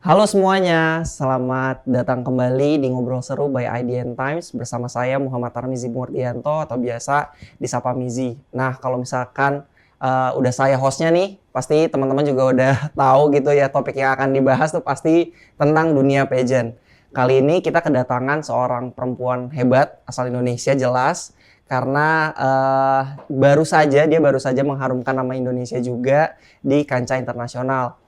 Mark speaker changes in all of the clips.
Speaker 1: Halo semuanya, selamat datang kembali di Ngobrol Seru by IDN Times bersama saya Muhammad Tarmizi Murdianto atau biasa disapa Mizi. Nah, kalau misalkan udah saya hostnya nih, pasti teman-teman juga udah tahu gitu ya topik yang akan dibahas tuh pasti tentang dunia pageant. Kali ini kita kedatangan seorang perempuan hebat asal Indonesia jelas karena dia baru saja mengharumkan nama Indonesia juga di kancah internasional.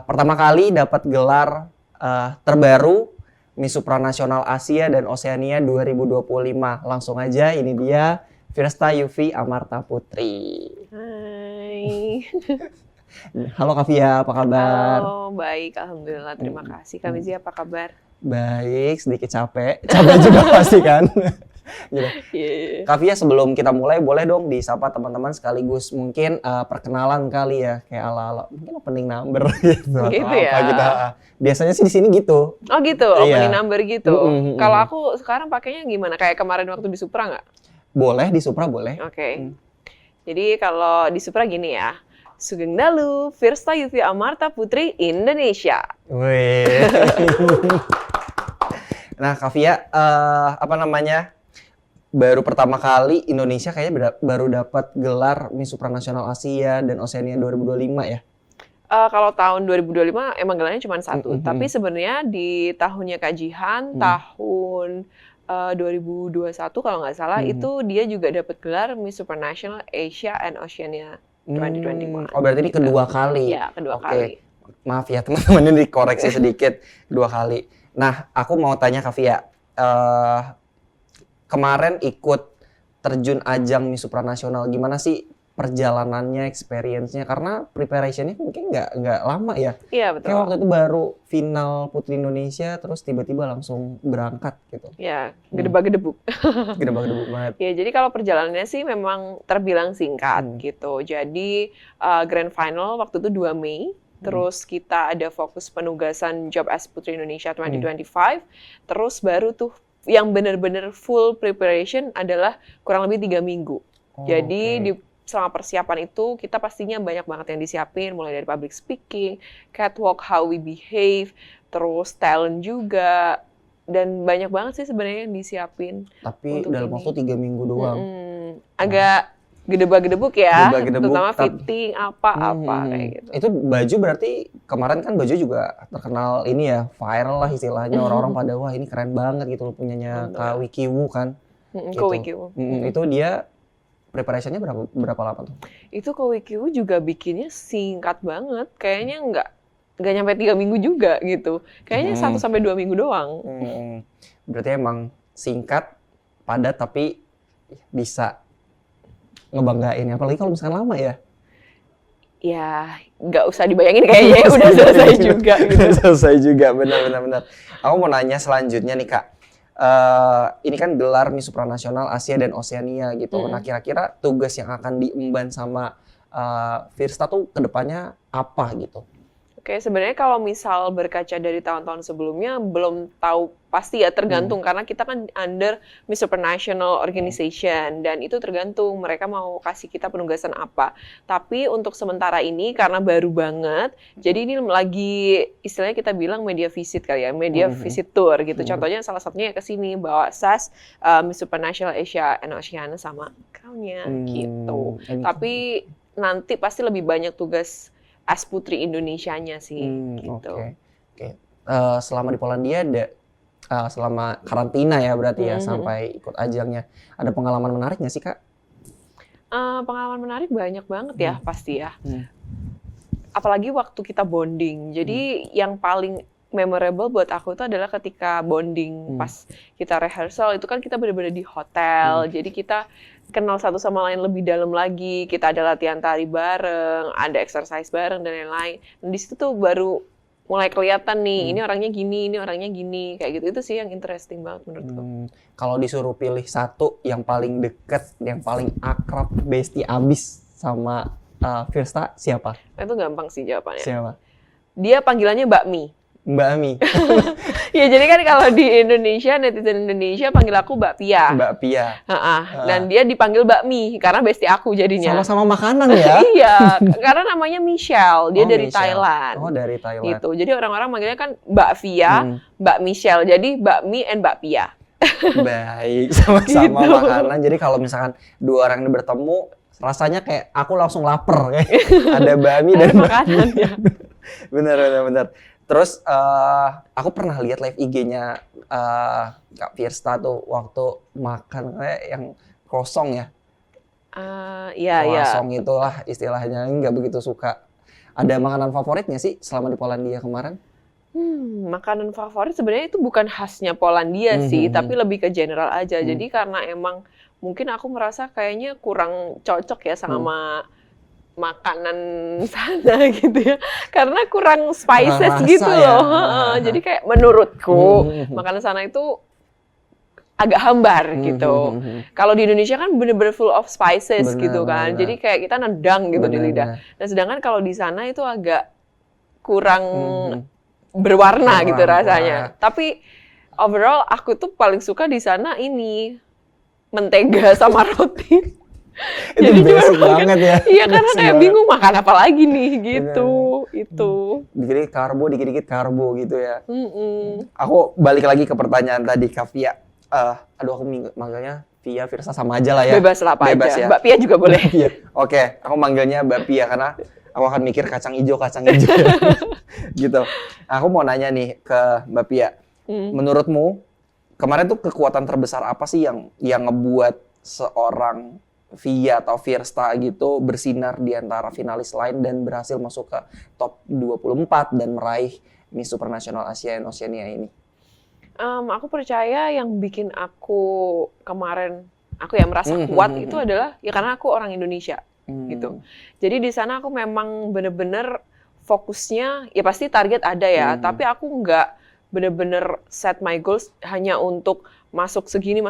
Speaker 1: Pertama kali dapat gelar terbaru Miss Supranasional Asia dan Oseania 2025. Langsung aja, ini dia Firsta Yufi Amarta Putri.
Speaker 2: Hai.
Speaker 1: Halo Kavia, apa kabar?
Speaker 2: Halo, baik, alhamdulillah. Terima kasih. Kak Mizi, apa kabar?
Speaker 1: Baik, sedikit capek juga pasti kan. Gitu. Kavia, sebelum kita mulai boleh dong disapa teman-teman sekaligus mungkin perkenalan kali ya, kayak ala-ala mungkin opening number gitu atau
Speaker 2: ya?
Speaker 1: apa gitu. Biasanya sih di sini gitu.
Speaker 2: Oh gitu, opening number gitu. Kalau aku sekarang pakainya gimana? Kayak kemarin waktu di Supra nggak?
Speaker 1: Boleh, di Supra boleh.
Speaker 2: Oke. Jadi kalau di Supra gini ya, Sugeng Dalu, Firsta Yufi Amarta Putri Indonesia.
Speaker 1: Wih. Nah, Kavia, baru pertama kali Indonesia kayaknya baru dapat gelar Miss Supranasional Asia dan Oceania 2025 ya?
Speaker 2: Kalau tahun 2025 emang gelarnya cuma satu, tapi sebenarnya di tahunnya Kak Jihan, tahun 2021 kalau nggak salah, itu dia juga dapat gelar Miss Supranational Asia and Oceania 2021.
Speaker 1: Oh, berarti ini kedua kali?
Speaker 2: Iya, kedua kali.
Speaker 1: Maaf ya teman-teman, ini dikoreksi sedikit, kedua kali. Nah, aku mau tanya Kavia, kemarin ikut terjun ajang Miss Supranasional, gimana sih perjalanannya, experience-nya? Karena preparation-nya mungkin nggak lama ya.
Speaker 2: Iya, betul.
Speaker 1: Kayak waktu itu baru final Putri Indonesia, terus tiba-tiba langsung berangkat gitu.
Speaker 2: Iya, gedebak-gedebuk.
Speaker 1: Gedebak-gedebuk banget.
Speaker 2: Ya, jadi kalau perjalanannya sih memang terbilang singkat gitu. Jadi grand final waktu itu 2 Mei. Terus kita ada fokus penugasan Job as Putri Indonesia 2025. Terus baru tuh yang benar-benar full preparation adalah kurang lebih 3 minggu. Jadi selama persiapan itu kita pastinya banyak banget yang disiapin, mulai dari public speaking, catwalk, how we behave, terus talent juga, dan banyak banget sih sebenarnya yang disiapin.
Speaker 1: Tapi dalam waktu 3 minggu doang.
Speaker 2: Agak gedebak-gedebuk ya, terutama fitting apa-apa kayak gitu.
Speaker 1: Itu baju berarti kemarin kan baju juga terkenal ini ya, viral lah istilahnya, orang-orang pada wah ini keren banget gitu loh punyanya Kak Wiki Wu kan.
Speaker 2: Kak Wiki Wu.
Speaker 1: Itu dia preparationnya berapa lama tuh?
Speaker 2: Itu Kak Wiki Wu juga bikinnya singkat banget, kayaknya nggak nyampe 3 minggu juga gitu. Kayaknya 1-2 minggu doang.
Speaker 1: Berarti emang singkat, padat tapi bisa ngebanggain, apalagi kalau misalkan lama ya.
Speaker 2: Ya, nggak usah dibayangin kayaknya udah selesai juga gitu.
Speaker 1: Selesai juga, benar. Aku mau nanya selanjutnya nih Kak. Ini kan gelar Miss Supranasional Asia dan Oceania gitu. Nah, kira-kira tugas yang akan diemban sama Firsta tuh kedepannya apa gitu?
Speaker 2: Oke, sebenarnya kalau misal berkaca dari tahun-tahun sebelumnya belum tahu pasti ya, tergantung karena kita kan under Miss Supranational Organization dan itu tergantung mereka mau kasih kita penugasan apa. Tapi untuk sementara ini karena baru banget, jadi ini lagi istilahnya kita bilang media visit kali ya, media visit tour gitu. Contohnya salah satunya ke sini bawa SAS Miss Supranational Asia and Oceania sama crown-nya gitu. Tapi nanti pasti lebih banyak tugas as Putri Indonesianya sih gitu.
Speaker 1: Oke. Selama di Polandia selama karantina ya berarti ya sampai ikut ajangnya. Ada pengalaman menarik nggak sih Kak?
Speaker 2: Pengalaman menarik banyak banget ya pasti ya. Apalagi waktu kita bonding. Jadi yang paling memorable buat aku itu adalah ketika bonding pas kita rehearsal itu kan kita benar-benar di hotel. Jadi kita kenal satu sama lain lebih dalam lagi. Kita ada latihan tari bareng, ada exercise bareng dan lain-lain. Dan di situ tuh baru mulai kelihatan nih, ini orangnya gini, kayak gitu. Itu sih yang interesting banget menurutku.
Speaker 1: Kalau disuruh pilih satu yang paling deket, yang paling akrab, bestie abis sama Firsta siapa?
Speaker 2: Itu gampang sih jawabannya.
Speaker 1: Siapa?
Speaker 2: Dia panggilannya Mbak Mi.
Speaker 1: Mbak Mi.
Speaker 2: Ya jadi kan kalau di Indonesia, netizen Indonesia panggil aku Mbak Pia.
Speaker 1: Mbak Pia.
Speaker 2: Dan dia dipanggil Mbak Mi karena bestie aku jadinya.
Speaker 1: Sama-sama makanan ya?
Speaker 2: Iya, karena namanya Michelle, dia dari
Speaker 1: Michelle.
Speaker 2: Thailand.
Speaker 1: Oh, dari Thailand.
Speaker 2: Gitu. Jadi orang-orang manggilnya kan Mbak Via, Mbak Michelle. Jadi Mbak Mi and Mbak Pia.
Speaker 1: Baik, sama-sama
Speaker 2: Gitu.
Speaker 1: makanan. Jadi kalau misalkan dua orang ini bertemu, rasanya kayak aku langsung lapar kayak ada bami dan
Speaker 2: makanan ya.
Speaker 1: Bener. Terus aku pernah lihat live IG-nya Kak Firsta tuh waktu makan kayak yang kosong ya.
Speaker 2: Iya.
Speaker 1: Kosong itulah istilahnya, nggak begitu suka. Ada makanan favoritnya sih selama di Polandia kemarin?
Speaker 2: Makanan favorit sebenarnya itu bukan khasnya Polandia sih, tapi lebih ke general aja. Jadi karena emang mungkin aku merasa kayaknya kurang cocok ya sama makanan sana gitu ya. Karena kurang spices
Speaker 1: Rasa
Speaker 2: gitu
Speaker 1: ya.
Speaker 2: loh. Jadi kayak menurutku makanan sana itu agak hambar gitu. Kalau di Indonesia kan bener-bener full of spices gitu kan. Jadi kayak kita nendang gitu di lidah. Nah sedangkan kalau di sana itu agak kurang berwarna gitu rasanya. Tapi overall aku tuh paling suka di sana ini mentega sama roti.
Speaker 1: Itu basic banget ya.
Speaker 2: Iya karena kayak bingung makan apa lagi nih gitu. Itu.
Speaker 1: Dikit-dikit karbo gitu ya. Aku balik lagi ke pertanyaan tadi Kak Via. Aduh aku manggilnya Via, Firsa sama aja lah ya.
Speaker 2: Bebas lah apa
Speaker 1: Bebas
Speaker 2: aja.
Speaker 1: Ya.
Speaker 2: Mbak Pia juga boleh.
Speaker 1: Oke, aku manggilnya Mbak Pia karena aku akan mikir kacang hijau gitu. Aku mau nanya nih ke Mbak Pia. Menurutmu kemarin tuh kekuatan terbesar apa sih yang ngebuat seorang Via atau Firsta gitu bersinar di antara finalis lain dan berhasil masuk ke top 24 dan meraih Miss Supranational Asia and Oceania ini?
Speaker 2: Aku percaya yang bikin aku kemarin aku ya merasa kuat itu adalah ya karena aku orang Indonesia gitu. Jadi di sana aku memang bener-bener fokusnya ya pasti target ada ya, tapi aku nggak bener-bener set my goals hanya untuk masuk segini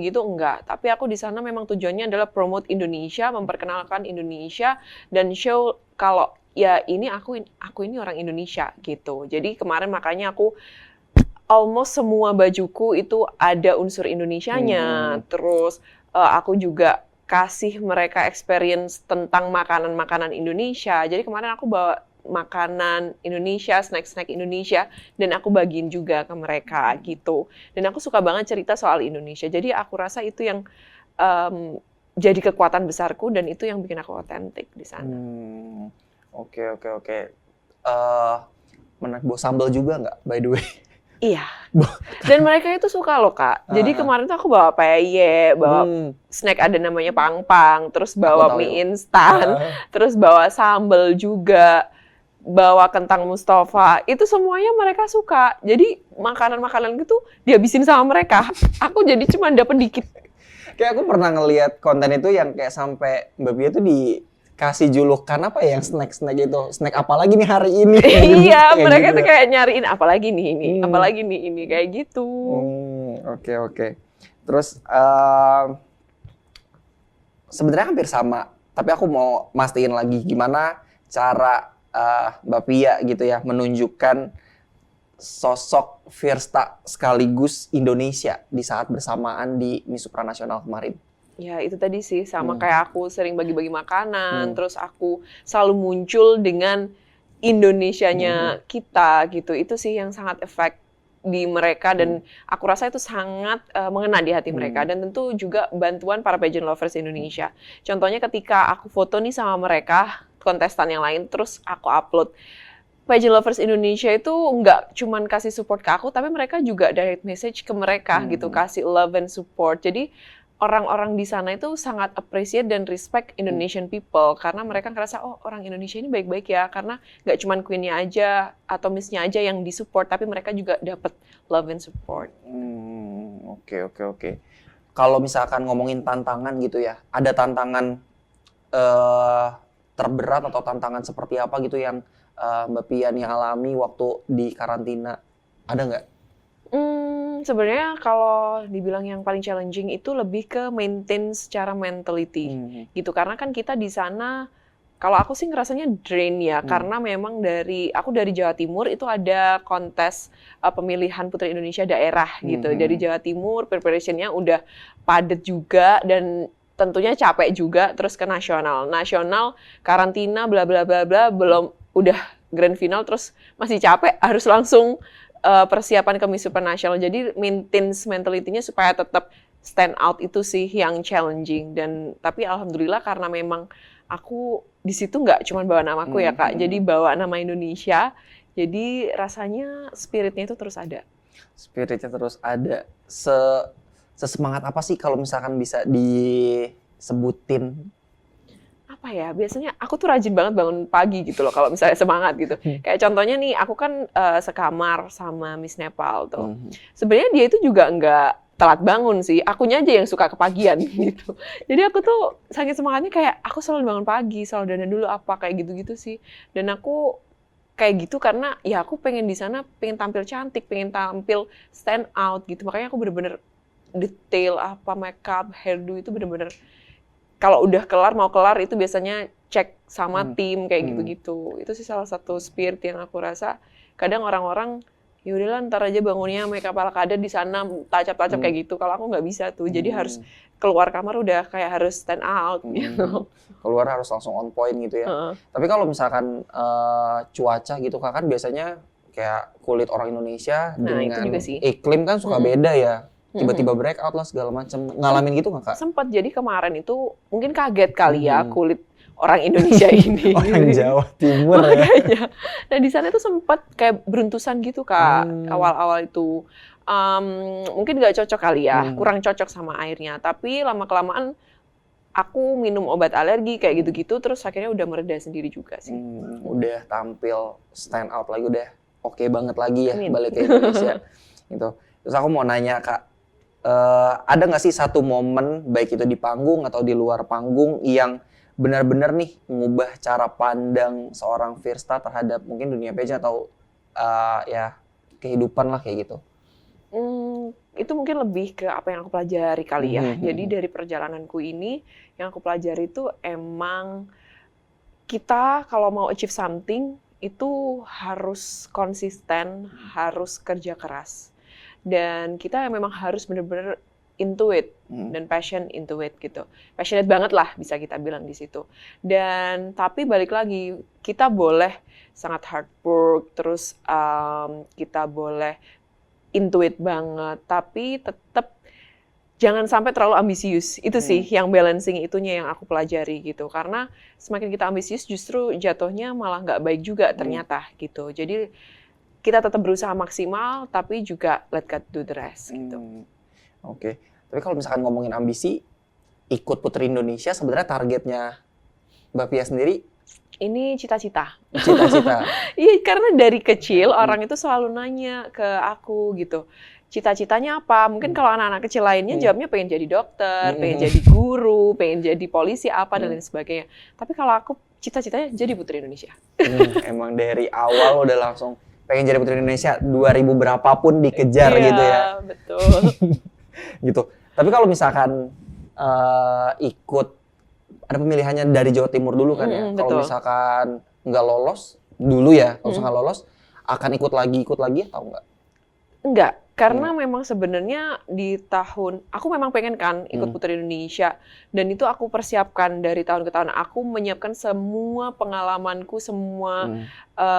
Speaker 2: gitu enggak. Tapi aku di sana memang tujuannya adalah promote Indonesia, memperkenalkan Indonesia dan show kalau ya ini aku ini orang Indonesia gitu. Jadi kemarin makanya aku almost semua bajuku itu ada unsur Indonesianya. Terus aku juga kasih mereka experience tentang makanan-makanan Indonesia. Jadi kemarin aku bawa makanan Indonesia, snack-snack Indonesia, dan aku bagiin juga ke mereka gitu. Dan aku suka banget cerita soal Indonesia. Jadi aku rasa itu yang jadi kekuatan besarku dan itu yang bikin aku otentik di sana.
Speaker 1: Oke. Bawa sambal juga nggak, by the way?
Speaker 2: Iya. Dan mereka itu suka loh, Kak. Jadi kemarin tuh aku bawa peye, bawa snack ada namanya pang-pang, terus bawa mie instan, terus bawa sambal juga, bawa kentang Mustafa. Itu semuanya mereka suka. Jadi makanan-makanan gitu dihabisin sama mereka. Aku jadi cuma dapet dikit.
Speaker 1: Kayak aku pernah ngelihat konten itu yang kayak sampai Mbak Pia tuh dikasih julukan apa ya, yang snack itu. Snack apa lagi nih hari ini?
Speaker 2: Iya, mereka tuh kayak nyariin apalagi nih ini, apalagi nih ini, kayak gitu.
Speaker 1: Oke. Terus sebenarnya hampir sama, tapi aku mau mastiin lagi gimana cara Mbak Pia gitu ya menunjukkan sosok Firsta sekaligus Indonesia di saat bersamaan di Miss Supranational kemarin.
Speaker 2: Ya itu tadi sih, sama kayak aku sering bagi-bagi makanan, terus aku selalu muncul dengan Indonesianya kita gitu. Itu sih yang sangat efek di mereka dan aku rasa itu sangat mengena di hati mereka. Dan tentu juga bantuan para pageant lovers Indonesia. Contohnya ketika aku foto nih sama mereka, kontestan yang lain, terus aku upload. Pageant lovers Indonesia itu nggak cuman kasih support ke aku, tapi mereka juga direct message ke mereka gitu, kasih love and support. Jadi orang-orang di sana itu sangat appreciate dan respect Indonesian people karena mereka ngerasa oh orang Indonesia ini baik-baik ya, karena nggak cuman queen-nya aja atau miss-nya aja yang disupport, tapi mereka juga dapat love and support.
Speaker 1: Oke. Kalau misalkan ngomongin tantangan gitu ya, ada tantangan terberat atau tantangan seperti apa gitu yang Mbak Pia nih alami waktu di karantina, ada nggak?
Speaker 2: Sebenarnya kalau dibilang yang paling challenging itu lebih ke maintain secara mentality gitu, karena kan kita di sana Kalau aku sih ngerasanya drain ya, karena memang aku dari Jawa Timur itu ada kontes pemilihan Putri Indonesia daerah gitu. Dari Jawa Timur, preparation-nya udah padat juga dan tentunya capek juga, terus ke nasional. Nasional, karantina, bla bla bla bla, belum udah grand final, terus masih capek, harus langsung persiapan ke Miss Supranational. Jadi maintain mentality-nya supaya tetap stand out itu sih yang challenging. Dan tapi alhamdulillah karena memang aku di situ nggak cuma bawa namaku ya Kak, jadi bawa nama Indonesia. Jadi rasanya spiritnya itu terus ada.
Speaker 1: Spiritnya terus ada. Sesemangat apa sih kalau misalkan bisa disebutin?
Speaker 2: Apa ya, biasanya aku tuh rajin banget bangun pagi gitu loh kalau misalnya semangat gitu. Kayak contohnya nih, aku kan sekamar sama Miss Nepal tuh. Sebenarnya dia itu juga nggak telat bangun sih, akunya aja yang suka kepagian gitu. Jadi aku tuh saking semangatnya kayak aku selalu bangun pagi, selalu dandan dulu apa kayak gitu-gitu sih. Dan aku kayak gitu karena ya aku pengen di sana pengen tampil cantik, pengen tampil stand out gitu. Makanya aku bener-bener detail apa makeup, hairdo itu bener-bener kalau udah mau kelar itu biasanya cek sama tim kayak gitu-gitu. Itu sih salah satu spirit yang aku rasa kadang orang-orang ya udahlah ntar aja bangunnya makeup ala kader di sana touch-up kayak gitu. Kalau aku nggak bisa tuh. Jadi harus keluar kamar udah kayak harus stand out gitu.
Speaker 1: Keluar harus langsung on point gitu ya. Tapi kalau misalkan cuaca gitu Kak, kan biasanya kayak kulit orang Indonesia dengan iklim kan suka beda ya. Tiba-tiba breakout lah segala macam. Ngalamin gitu nggak Kak?
Speaker 2: Sempat, jadi kemarin itu mungkin kaget kali ya kulit orang Indonesia ini.
Speaker 1: Orang Jawa Timur
Speaker 2: ya. Nah di sana itu sempat kayak beruntusan gitu Kak, awal-awal itu. Mungkin nggak cocok kali ya, kurang cocok sama airnya. Tapi lama-kelamaan aku minum obat alergi kayak gitu-gitu, terus akhirnya udah mereda sendiri juga sih.
Speaker 1: Udah tampil stand out lagi, udah oke banget lagi ya. Amin. Balik ke Indonesia. Gitu. Terus aku mau nanya Kak, ada nggak sih satu momen baik itu di panggung atau di luar panggung yang benar-benar nih mengubah cara pandang seorang Firsta terhadap mungkin dunia pageant atau ya kehidupan lah kayak gitu?
Speaker 2: Itu mungkin lebih ke apa yang aku pelajari kali ya. Jadi dari perjalananku ini yang aku pelajari itu emang kita kalau mau achieve something itu harus konsisten, harus kerja keras. Dan kita memang harus benar-benar into it dan passion into it gitu. Passionate banget lah bisa kita bilang di situ. Dan tapi balik lagi kita boleh sangat hard work, terus kita boleh into it banget, tapi tetap jangan sampai terlalu ambisius. Itu sih yang balancing itunya yang aku pelajari gitu. Karena semakin kita ambisius justru jatuhnya malah nggak baik juga ternyata gitu. Jadi kita tetap berusaha maksimal, tapi juga let God do the rest gitu.
Speaker 1: Oke. Tapi kalau misalkan ngomongin ambisi, ikut Putri Indonesia sebenarnya targetnya Mbak Pia sendiri?
Speaker 2: Ini cita-cita.
Speaker 1: Cita-cita?
Speaker 2: Iya, karena dari kecil orang itu selalu nanya ke aku gitu. Cita-citanya apa? Mungkin kalau anak-anak kecil lainnya jawabnya pengen jadi dokter, pengen jadi guru, pengen jadi polisi apa dan lain sebagainya. Tapi kalau aku cita-citanya jadi Putri Indonesia.
Speaker 1: Emang dari awal udah langsung pengen jadi Putri Indonesia, 2000 berapapun dikejar gitu ya.
Speaker 2: Iya, betul.
Speaker 1: Gitu. Tapi kalau misalkan ikut, ada pemilihannya dari Jawa Timur dulu kan ya. Kalau misalkan nggak lolos dulu ya, kalau nggak lolos akan ikut lagi atau enggak?
Speaker 2: Enggak, karena memang sebenarnya di aku memang pengen kan ikut Putri Indonesia, dan itu aku persiapkan dari tahun ke tahun. Aku menyiapkan semua pengalamanku, semua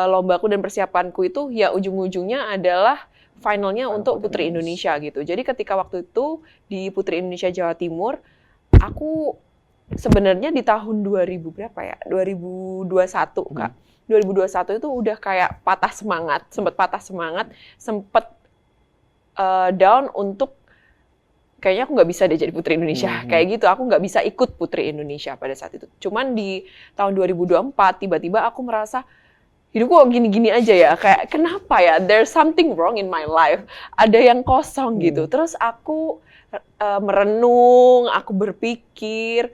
Speaker 2: lombaku dan persiapanku itu ya ujung-ujungnya adalah finalnya untuk Putri Indonesia gitu. Jadi ketika waktu itu di Putri Indonesia Jawa Timur, aku sebenarnya di tahun 2000 berapa ya? 2021 Kak. 2021 itu udah kayak sempat patah semangat, sempat down untuk kayaknya aku nggak bisa deh jadi Putri Indonesia. Kayak gitu, aku nggak bisa ikut Putri Indonesia pada saat itu. Cuman di tahun 2024 tiba-tiba aku merasa hidupku kok gini-gini aja ya. Kayak kenapa ya? There's something wrong in my life. Ada yang kosong gitu. Terus aku merenung, aku berpikir,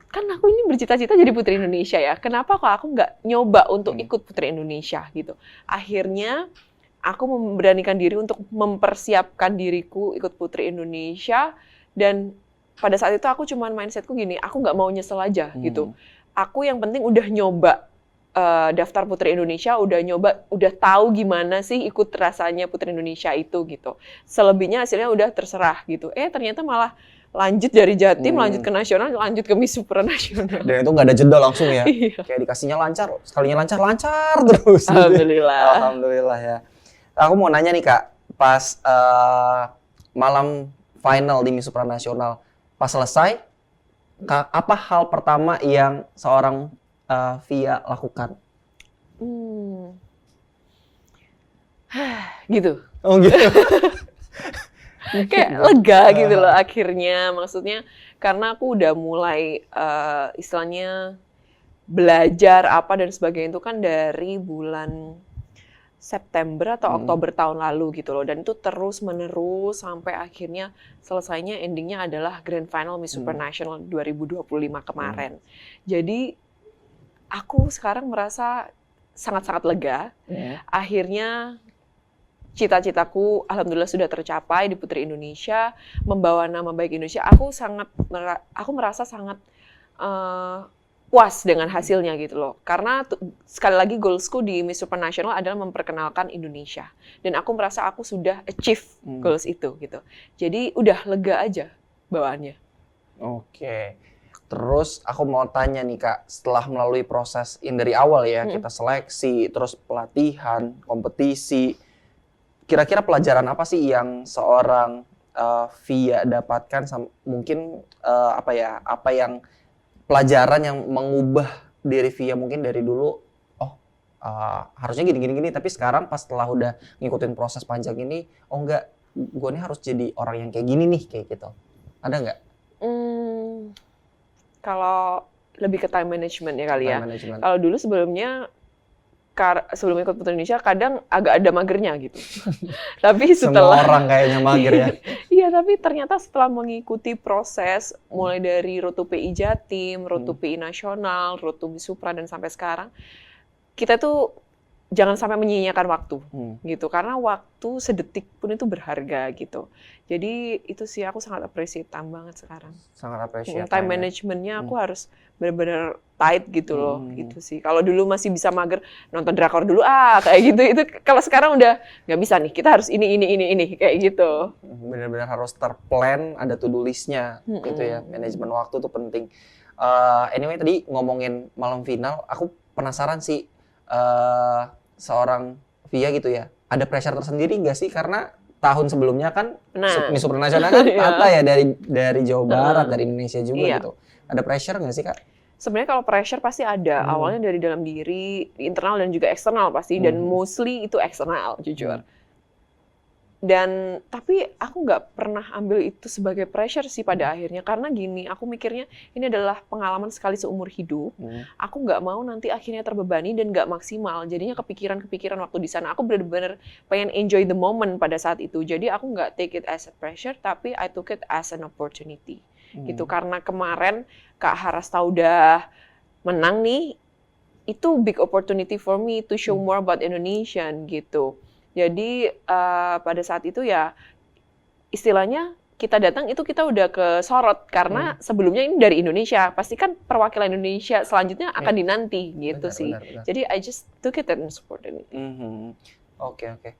Speaker 2: kan aku ini bercita-cita jadi Putri Indonesia ya. Kenapa kok aku nggak nyoba untuk ikut Putri Indonesia gitu? Akhirnya aku memberanikan diri untuk mempersiapkan diriku ikut Putri Indonesia, dan pada saat itu aku cuman mindsetku gini, aku nggak mau nyesel aja gitu. aku yang penting udah nyoba daftar Putri Indonesia, udah tahu gimana sih ikut rasanya Putri Indonesia itu gitu. Selebihnya hasilnya udah terserah gitu. Ternyata malah lanjut dari Jatim, lanjut ke nasional, lanjut ke Miss Supranasional.
Speaker 1: Dan itu nggak ada jeda langsung ya.
Speaker 2: Iya.
Speaker 1: Kayak dikasihnya lancar, sekalinya lancar terus.
Speaker 2: Alhamdulillah.
Speaker 1: Alhamdulillah ya. Aku mau nanya nih Kak, pas malam final di Miss Supranasional, pas selesai, apa hal pertama yang seorang Via lakukan?
Speaker 2: Gitu.
Speaker 1: Oh gitu.
Speaker 2: Kayak lega gitu loh akhirnya. Maksudnya karena aku udah mulai istilahnya belajar apa dan sebagainya itu kan dari bulan September atau Oktober tahun lalu gitu loh. Dan itu terus menerus sampai akhirnya selesainya endingnya adalah Grand Final Miss Supranational 2025 kemarin. Jadi aku sekarang merasa sangat-sangat lega. Akhirnya cita-citaku alhamdulillah sudah tercapai di Putri Indonesia, membawa nama baik Indonesia. Aku merasa sangat puas dengan hasilnya gitu loh. Karena sekali lagi goalsku di Miss Supranational adalah memperkenalkan Indonesia. Dan aku merasa aku sudah achieve goals itu gitu. Jadi udah lega aja bawaannya.
Speaker 1: Oke. Terus aku mau tanya nih Kak, setelah melalui proses yang dari awal ya, kita seleksi, terus pelatihan, kompetisi, kira-kira pelajaran apa sih yang seorang Via dapatkan, mungkin apa yang pelajaran yang mengubah diri Via mungkin dari dulu, harusnya gini, tapi sekarang pas setelah udah ngikutin proses panjang ini, enggak, gue nih harus jadi orang yang kayak gini nih, kayak gitu. Ada nggak?
Speaker 2: Kalau lebih ke time management ya kali ya.
Speaker 1: Management.
Speaker 2: Kalau dulu sebelum ikut Putri Indonesia kadang agak ada magernya gitu. Tapi setelah
Speaker 1: semua orang kayaknya mager ya.
Speaker 2: Iya, tapi ternyata setelah mengikuti proses mulai dari Road to PI Jatim, Road to PI Nasional, Road to Miss Supra dan sampai sekarang, kita tuh jangan sampai menyia-nyiakan waktu gitu, karena waktu sedetik pun itu berharga gitu. Jadi itu sih aku sangat appreciate banget sekarang.
Speaker 1: Sangat appreciate.
Speaker 2: Time managementnya aku harus benar-benar tight gitu loh, gitu sih. Kalau dulu masih bisa mager nonton drakor dulu kayak gitu, itu kalau sekarang udah nggak bisa nih, kita harus ini kayak gitu.
Speaker 1: Benar-benar harus terplan, ada to-do list-nya gitu ya. Manajemen waktu tuh penting. Anyway tadi ngomongin malam final, aku penasaran sih seorang Via gitu ya, ada pressure tersendiri nggak sih, karena tahun sebelumnya kan Miss Supranasional kan Tata ya dari Jawa Barat, dari Indonesia juga gitu. Ada pressure nggak sih Kak?
Speaker 2: Sebenarnya kalau pressure pasti ada, awalnya dari dalam diri, internal dan juga eksternal pasti, dan mostly itu eksternal jujur. Dan tapi aku nggak pernah ambil itu sebagai pressure sih pada akhirnya, karena gini, aku mikirnya ini adalah pengalaman sekali seumur hidup. Aku nggak mau nanti akhirnya terbebani dan nggak maksimal. Jadinya kepikiran waktu di sana. Aku benar-benar pengen enjoy the moment pada saat itu. Jadi aku nggak take it as a pressure, tapi I took it as an opportunity. Gitu, karena kemarin Kak Harasta udah menang nih, itu big opportunity for me to show more about Indonesian gitu. Jadi pada saat itu ya istilahnya kita datang itu kita udah kesorot karena sebelumnya ini dari Indonesia, pasti kan perwakilan Indonesia selanjutnya akan dinanti gitu sih. Benar. Jadi I just took it and supported it.
Speaker 1: Oke.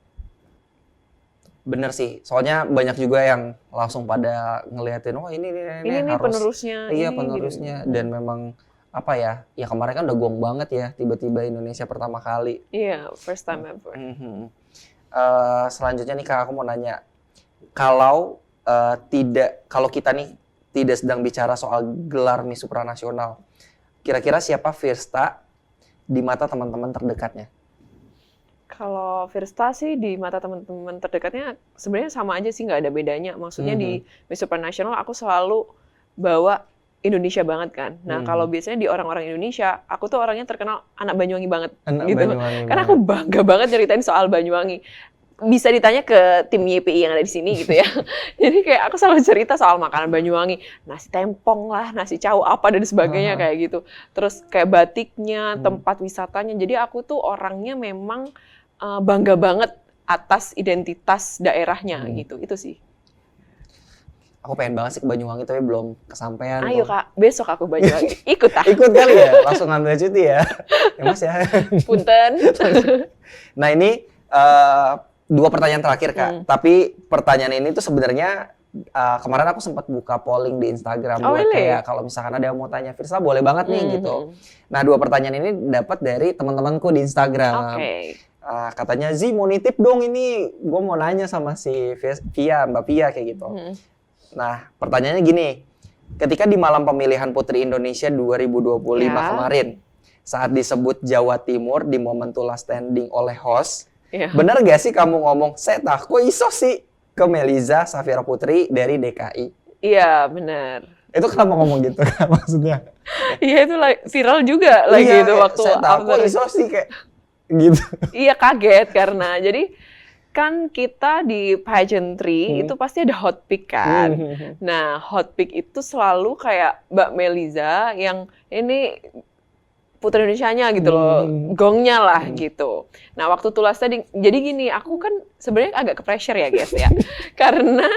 Speaker 1: Bener sih, soalnya banyak juga yang langsung pada ngeliatin, ini harus
Speaker 2: penerusnya.
Speaker 1: Iya, penerusnya. Dan memang apa ya kemarin kan udah gong banget ya, tiba-tiba Indonesia pertama kali.
Speaker 2: Iya, first time ever.
Speaker 1: Selanjutnya nih Kak, aku mau nanya, kalau kita nih tidak sedang bicara soal gelar Miss Supranasional, kira-kira siapa Firsta di mata teman-teman terdekatnya?
Speaker 2: Kalau Firsta sih di mata teman-teman terdekatnya sebenarnya sama aja sih, nggak ada bedanya. Maksudnya di Miss Supranational aku selalu bawa Indonesia banget kan. Nah kalau biasanya di orang-orang Indonesia, aku tuh orangnya terkenal anak Banyuwangi banget. Karena aku bangga banget ceritain soal Banyuwangi. Bisa ditanya ke tim YPI yang ada di sini gitu ya. Jadi kayak aku selalu cerita soal makanan Banyuwangi, nasi tempong lah, nasi cau apa dan sebagainya kayak gitu. Terus kayak batiknya, tempat wisatanya. Jadi aku tuh orangnya memang bangga banget atas identitas daerahnya gitu. Itu sih.
Speaker 1: Aku pengen banget sih ke Banyuwangi tapi belum kesampaian
Speaker 2: Ayo
Speaker 1: tuh.
Speaker 2: Kak, besok aku Banyuwangi. Ikut ah.
Speaker 1: Ikut kali ya, langsung ngambil cuti ya. Ya Mas ya.
Speaker 2: Punten.
Speaker 1: Nah ini dua pertanyaan terakhir Kak. Tapi pertanyaan ini tuh sebenarnya kemarin aku sempat buka polling di Instagram
Speaker 2: Oh,
Speaker 1: buat
Speaker 2: really?
Speaker 1: kayak kalau misalkan ada yang mau tanya Firsa boleh banget nih gitu. Nah dua pertanyaan ini dapat dari teman-temanku di Instagram.
Speaker 2: Oke.
Speaker 1: Katanya Zi mau nitip dong ini, gue mau nanya sama si Mbak Pia kayak gitu. Nah pertanyaannya gini, ketika di malam pemilihan Putri Indonesia 2025
Speaker 2: Ya.
Speaker 1: kemarin, saat disebut Jawa Timur di momen tulas standing oleh host,
Speaker 2: Iya.
Speaker 1: bener gak sih kamu ngomong, Seta, kok iso sih ke Meliza Safira Putri dari DKI?
Speaker 2: Iya, benar.
Speaker 1: Itu kenapa ngomong gitu Kak, maksudnya?
Speaker 2: Iya itu viral juga lagi
Speaker 1: Iya,
Speaker 2: itu
Speaker 1: kayak,
Speaker 2: waktu
Speaker 1: Seta, kok
Speaker 2: after.
Speaker 1: iso sih kayak gitu.
Speaker 2: Iya kaget karena jadi kan kita di pageantry itu pasti ada hot pick kan. Nah, hot pick itu selalu kayak Mbak Meliza yang ini Putri Indonesianya gitu loh, gongnya lah gitu. Nah, waktu tulas tadi, jadi gini, aku kan sebenarnya agak ke pressure ya guys ya. Karena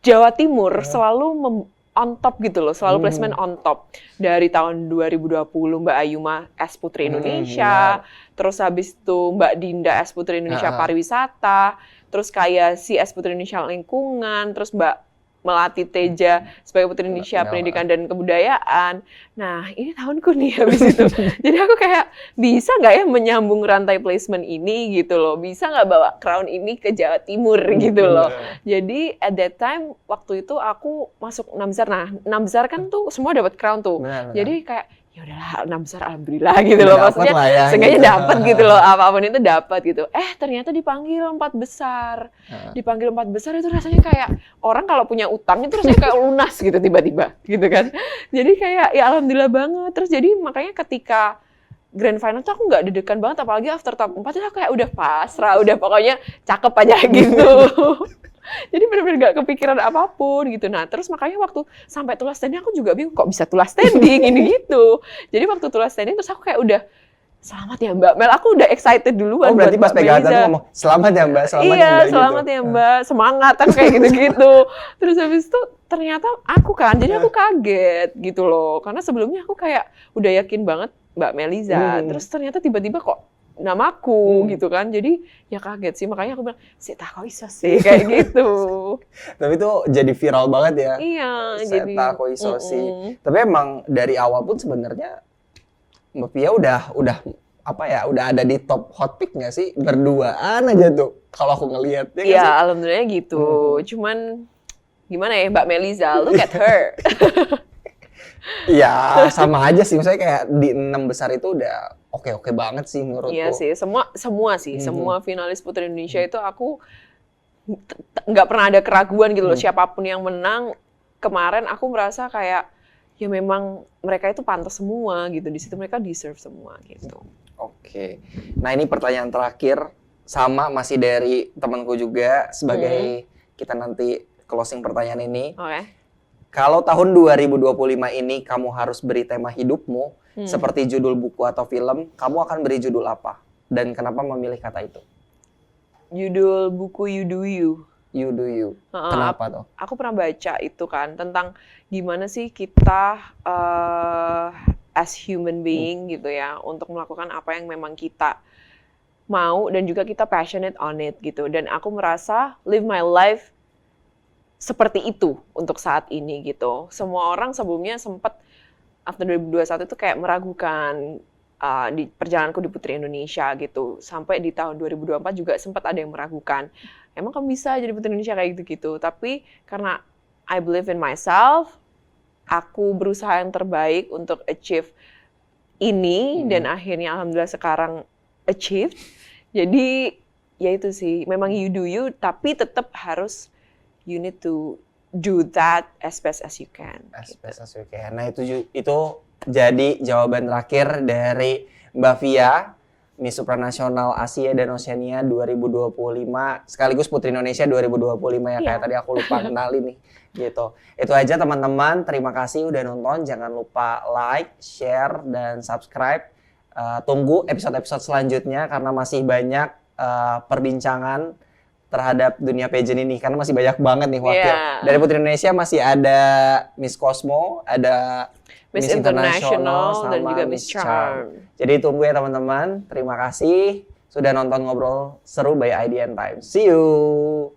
Speaker 2: Jawa Timur selalu on top gitu loh, selalu placement on top. Dari tahun 2020 Mbak Ayuma S Putri Indonesia, terus habis itu Mbak Dinda S Putri Indonesia Pariwisata, terus kayak si S Putri Indonesia Lingkungan, terus Mbak Melati Teja sebagai Putri Indonesia Pendidikan dan Kebudayaan. Nah, ini tahunku nih habis itu. Jadi aku kayak, bisa nggak ya menyambung rantai placement ini gitu loh. Bisa nggak bawa crown ini ke Jawa Timur gitu loh. Jadi at that time, waktu itu aku masuk 6 besar. Nah, 6 besar kan tuh semua dapat crown tuh. Jadi kayak, ya udahlah 6 besar alhamdulillah gitu loh. Maksudnya seenggaknya dapat gitu loh. Apapun itu dapat gitu. Ternyata dipanggil 4 besar. Dipanggil 4 besar itu rasanya kayak orang kalau punya utang itu rasanya kayak lunas gitu tiba-tiba gitu kan. Jadi kayak ya alhamdulillah banget. Terus jadi makanya ketika grand final tuh aku nggak deg-degan banget, apalagi after top 4 itu aku kayak udah pasrah, udah pokoknya cakep aja gitu. Jadi benar-benar nggak kepikiran apapun gitu. Nah terus makanya waktu sampai tulas standing aku juga bingung kok bisa tulas standing ini gitu. Jadi waktu tulas standing terus aku kayak udah selamat ya Mbak Mel, aku udah excited duluan.
Speaker 1: Oh berarti pas pegangan tuh ngomong selamat ya Mbak, selamat ya Mbak.
Speaker 2: Iya selamat ya Mbak, semangat kan kayak gitu-gitu. Terus habis itu ternyata aku kan, jadi aku kaget gitu loh. Karena sebelumnya aku kayak udah yakin banget Mbak Meliza. Terus ternyata tiba-tiba kok namaku gitu kan. Jadi ya kaget sih, makanya aku bilang, Seta kok iso sih kayak gitu.
Speaker 1: Tapi itu jadi viral banget ya.
Speaker 2: Iya, jadi
Speaker 1: Seta kok iso sih. Tapi emang dari awal pun sebenarnya Mbak Pia udah apa ya, udah ada di top hot pick nggak sih? Berduaan aja tuh kalau aku ngelihat.
Speaker 2: Iya, alhamdulillah gitu. Cuman gimana ya Mbak Meliza, look at her.
Speaker 1: Ya sama aja sih, misalnya kayak di 6 besar itu udah oke banget sih menurutku.
Speaker 2: Iya sih, semua finalis Putri Indonesia itu aku nggak pernah ada keraguan gitu loh, siapapun yang menang kemarin aku merasa kayak ya memang mereka itu pantas semua gitu, di situ mereka deserve semua gitu.
Speaker 1: Oke. Nah ini pertanyaan terakhir, sama masih dari temanku juga sebagai kita nanti closing pertanyaan ini.
Speaker 2: Oke.
Speaker 1: Kalau tahun 2025 ini kamu harus beri tema hidupmu seperti judul buku atau film, kamu akan beri judul apa? Dan kenapa memilih kata itu?
Speaker 2: Judul buku You Do You.
Speaker 1: You Do You. Kenapa tuh?
Speaker 2: Aku pernah baca itu kan tentang gimana sih kita as human being gitu ya untuk melakukan apa yang memang kita mau dan juga kita passionate on it gitu. Dan aku merasa live my life seperti itu untuk saat ini gitu. Semua orang sebelumnya sempat after 2021 itu kayak meragukan di perjalananku di Putri Indonesia gitu. Sampai di tahun 2024 juga sempat ada yang meragukan. Emang kamu bisa jadi Putri Indonesia kayak gitu-gitu. Tapi karena I believe in myself, aku berusaha yang terbaik untuk achieve ini dan akhirnya alhamdulillah sekarang achieved. Jadi ya itu sih, memang you do you tapi tetap harus you need to do that as best as you can.
Speaker 1: As best as you can. Nah itu jadi jawaban terakhir dari Mbak Via, Miss Supranasional Asia dan Oceania 2025, sekaligus Putri Indonesia 2025 ya, kayak tadi aku lupa kenalin nih. Gitu. Itu aja teman-teman, terima kasih udah nonton. Jangan lupa like, share, dan subscribe. Tunggu episode-episode selanjutnya karena masih banyak perbincangan terhadap dunia pageant ini karena masih banyak banget nih wakil.
Speaker 2: Iya.
Speaker 1: Dari Putri Indonesia masih ada Miss Cosmo, ada
Speaker 2: Miss International dan juga Miss Charm.
Speaker 1: Jadi tunggu ya teman-teman. Terima kasih sudah nonton ngobrol seru by IDN Times. See you.